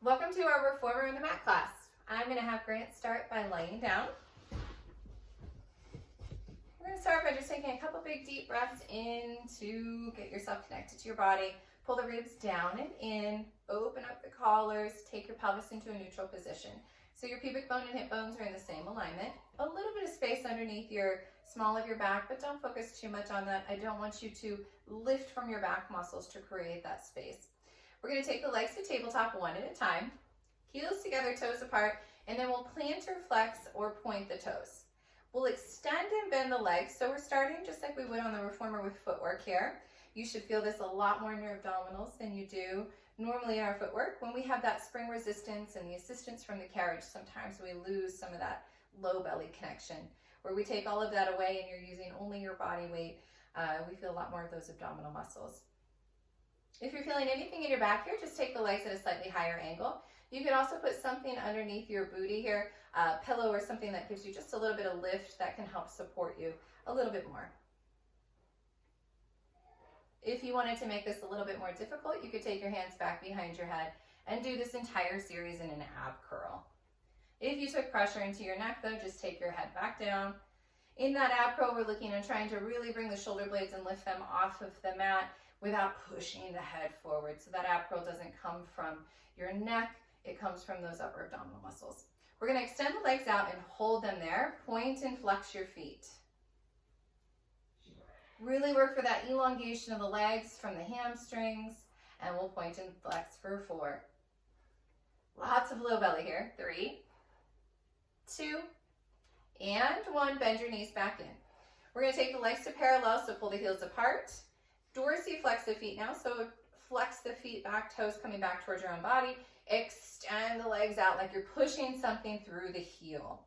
Welcome to our Reformer in the Mat class. I'm going to have Grant start by laying down. We're going to start by just taking a couple big deep breaths in to get yourself connected to your body. Pull the ribs down and in, open up the collars, take your pelvis into a neutral position. So your pubic bone and hip bones are in the same alignment. A little bit of space underneath your small of your back, but don't focus too much on that. I don't want you to lift from your back muscles to create that space. We're going to take the legs to tabletop one at a time, heels together, toes apart, and then we'll plantar flex or point the toes. We'll extend and bend the legs, so we're starting just like we would on the Reformer with footwork here. You should feel this a lot more in your abdominals than you do normally in our footwork. When we have that spring resistance and the assistance from the carriage, sometimes we lose some of that low belly connection. Where we take all of that away and you're using only your body weight, we feel a lot more of those abdominal muscles. If you're feeling anything in your back here, just take the legs at a slightly higher angle. You could also put something underneath your booty here, a pillow or something that gives you just a little bit of lift that can help support you a little bit more. If you wanted to make this a little bit more difficult, you could take your hands back behind your head and do this entire series in an ab curl. If you took pressure into your neck though, just take your head back down. In that ab curl, we're looking at trying to really bring the shoulder blades and lift them off of the mat without pushing the head forward. So that ab curl doesn't come from your neck, it comes from those upper abdominal muscles. We're going to extend the legs out and hold them there. Point and flex your feet. Really work for that elongation of the legs from the hamstrings, and we'll point and flex for 4. Lots of low belly here. 3, 2, and 1. Bend your knees back in. We're going to take the legs to parallel, so pull the heels apart. Dorsiflex the feet now, so flex the feet back, toes coming back towards your own body. Extend the legs out like you're pushing something through the heel.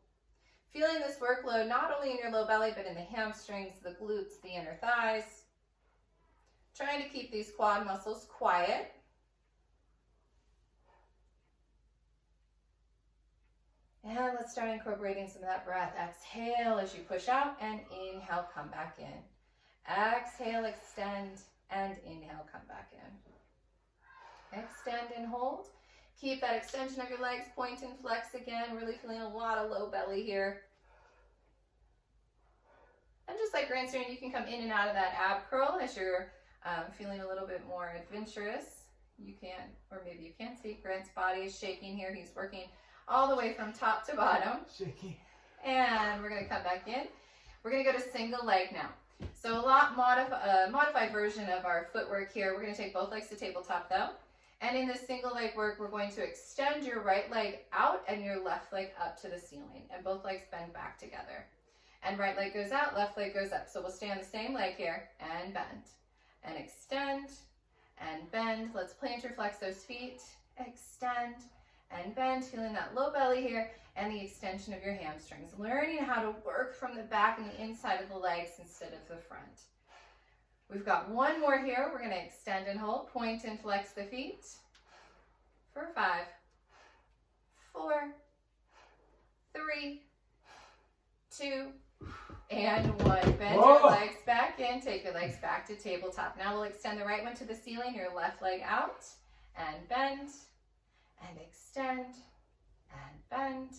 Feeling this workload not only in your low belly, but in the hamstrings, the glutes, the inner thighs. Trying to keep these quad muscles quiet. And let's start incorporating some of that breath. Exhale as you push out, and inhale, come back in. Exhale, extend, and inhale, come back in. Extend and hold. Keep that extension of your legs, point and flex again, really feeling a lot of low belly here. And just like Grant's doing, you can come in and out of that ab curl as you're feeling a little bit more adventurous. You can, or maybe you can't see, Grant's body is shaking here. He's working all the way from top to bottom. Shaking. And we're going to come back in. We're going to go to single leg now. So a lot modified version of our footwork here. We're going to take both legs to tabletop though. And in this single leg work, we're going to extend your right leg out and your left leg up to the ceiling. And both legs bend back together. And right leg goes out, left leg goes up. So we'll stay on the same leg here and bend. And extend and bend. Let's plantar flex those feet. Extend and bend, feeling that low belly here and the extension of your hamstrings. Learning how to work from the back and the inside of the legs instead of the front. We've got one more here. We're going to extend and hold, point and flex the feet for 5, 4, 3, 2, and 1. Bend your legs back in, take your legs back to tabletop. Now we'll extend the right one to the ceiling, your left leg out, and bend, and extend, and bend.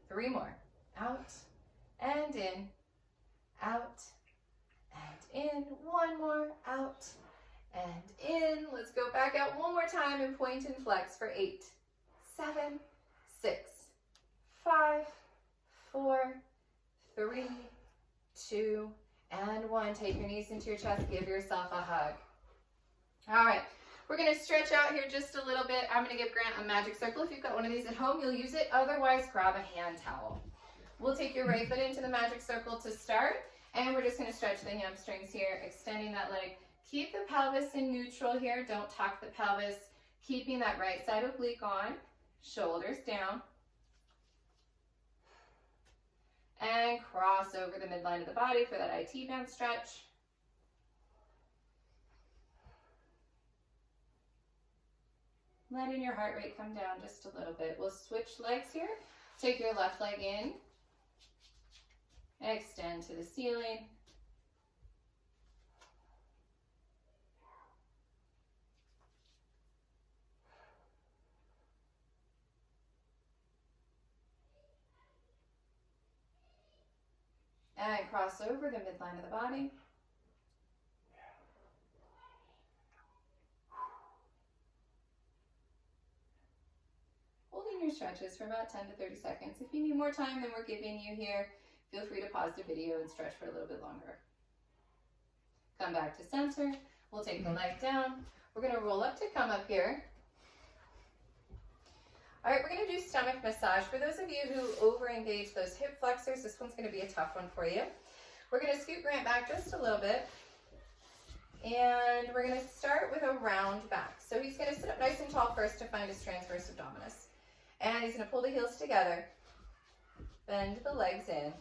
3 more. Out, and in, out, and in. 1 more, out, and in. Let's go back out one more time and point and flex for 8, 7, 6, 5, 4, 3, 2, and 1. Take your knees into your chest, give yourself a hug. All right, we're going to stretch out here just a little bit. I'm going to give Grant a magic circle. If you've got one of these at home, you'll use it. Otherwise, grab a hand towel. We'll take your right foot into the magic circle to start, and we're just going to stretch the hamstrings here, extending that leg. Keep the pelvis in neutral here. Don't tuck the pelvis. Keeping that right side oblique on, shoulders down. And cross over the midline of the body for that IT band stretch. Letting your heart rate come down just a little bit. We'll switch legs here. Take your left leg in. Extend to the ceiling. And cross over to midline of the body. Holding your stretches for about 10 to 30 seconds. If you need more time than we're giving you here, feel free to pause the video and stretch for a little bit longer. Come back to center. We'll take the leg down. We're going to roll up to come up here. All right, we're going to do stomach massage. For those of you who over-engage those hip flexors, this one's going to be a tough one for you. We're going to scoot Grant back just a little bit. And we're going to start with a round back. So he's going to sit up nice and tall first to find his transverse abdominis. And he's going to pull the heels together. Bend the legs in.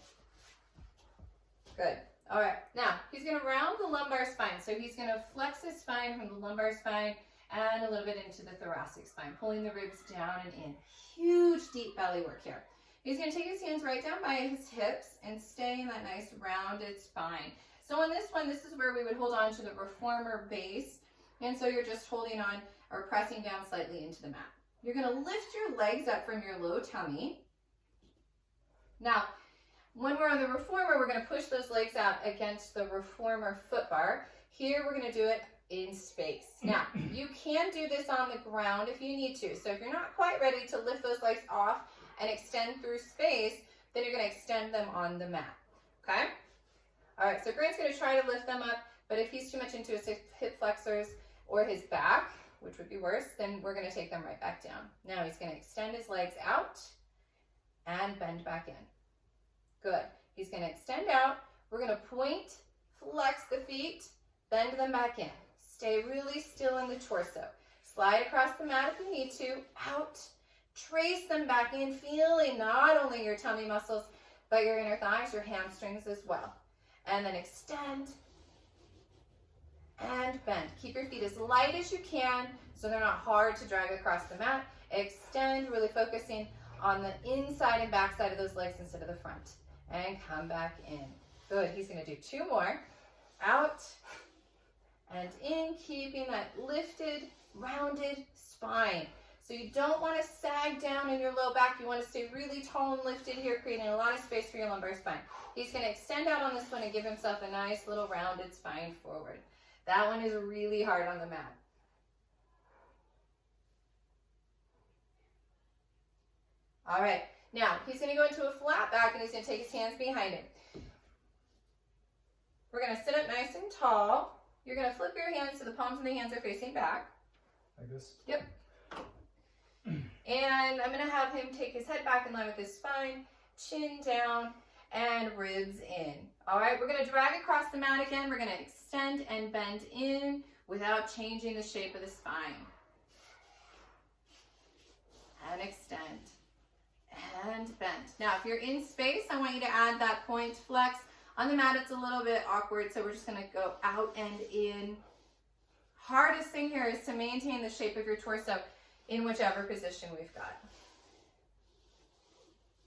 Good. All right, now he's going to round the lumbar spine. So he's going to flex his spine from the lumbar spine and a little bit into the thoracic spine, pulling the ribs down and in. Huge deep belly work here. He's going to take his hands right down by his hips and stay in that nice rounded spine. So on this one, this is where we would hold on to the reformer base. And so you're just holding on or pressing down slightly into the mat. You're going to lift your legs up from your low tummy. Now, when we're on the reformer, we're going to push those legs out against the reformer foot bar. Here, we're going to do it in space. Now, you can do this on the ground if you need to. So if you're not quite ready to lift those legs off and extend through space, then you're going to extend them on the mat. Okay? All right, so Grant's going to try to lift them up, but if he's too much into his hip flexors or his back, which would be worse, then we're going to take them right back down. Now he's going to extend his legs out and bend back in. Good. He's going to extend out. We're going to point, flex the feet, bend them back in. Stay really still in the torso. Slide across the mat if you need to. Out. Trace them back in, feeling not only your tummy muscles, but your inner thighs, your hamstrings as well. And then extend and bend. Keep your feet as light as you can so they're not hard to drag across the mat. Extend, really focusing on the inside and back side of those legs instead of the front. And come back in. Good. He's going to do 2 more. Out and in, keeping that lifted, rounded spine. So you don't want to sag down in your low back. You want to stay really tall and lifted here, creating a lot of space for your lumbar spine. He's going to extend out on this one and give himself a nice little rounded spine forward. That one is really hard on the mat. All right. Now, he's going to go into a flat back and he's going to take his hands behind him. We're going to sit up nice and tall. You're going to flip your hands so the palms of the hands are facing back. Like this? Yep. And I'm going to have him take his head back in line with his spine, chin down, and ribs in. All right, we're going to drag across the mat again. We're going to extend and bend in without changing the shape of the spine. And extend. And bend. Now, if you're in space, I want you to add that point flex. On the mat, it's a little bit awkward, so we're just going to go out and in. Hardest thing here is to maintain the shape of your torso in whichever position we've got.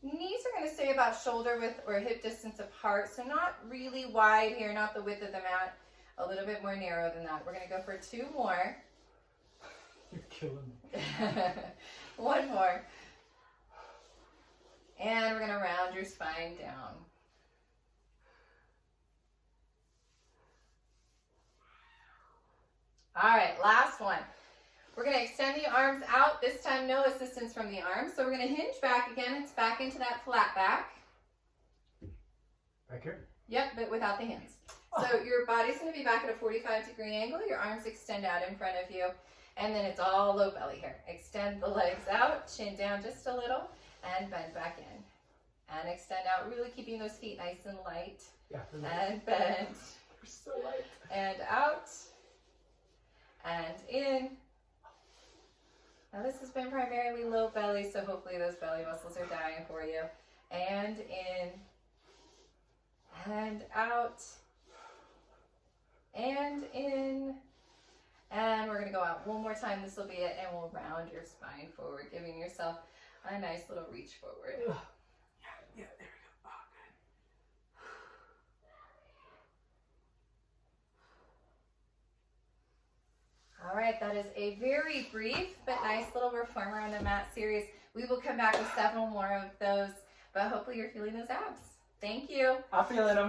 Knees are going to stay about shoulder width or hip distance apart, so not really wide here, not the width of the mat, a little bit more narrow than that. We're going to go for 2 more. You're killing me. 1 more. And we're going to round your spine down. All right, last one. We're going to extend the arms out. This time, no assistance from the arms. So we're going to hinge back again. It's back into that flat back. Back here? Yep, but without the hands. So your body's going to be back at a 45-degree angle. Your arms extend out in front of you. And then it's all low belly here. Extend the legs out, chin down just a little, and bend back in. And extend out, really keeping those feet nice and light. Yeah. And bend. They're so light. And out. And in. Now this has been primarily low belly, so hopefully those belly muscles are dying for you. And in. And out. And in. And we're going to go out 1 more time. This will be it. And we'll round your spine forward, giving yourself a nice little reach forward. Yeah, there we go. Oh, good. All right, that is a very brief but nice little reformer on the mat series. We will come back with several more of those, but hopefully you're feeling those abs. Thank you. I'm feeling them.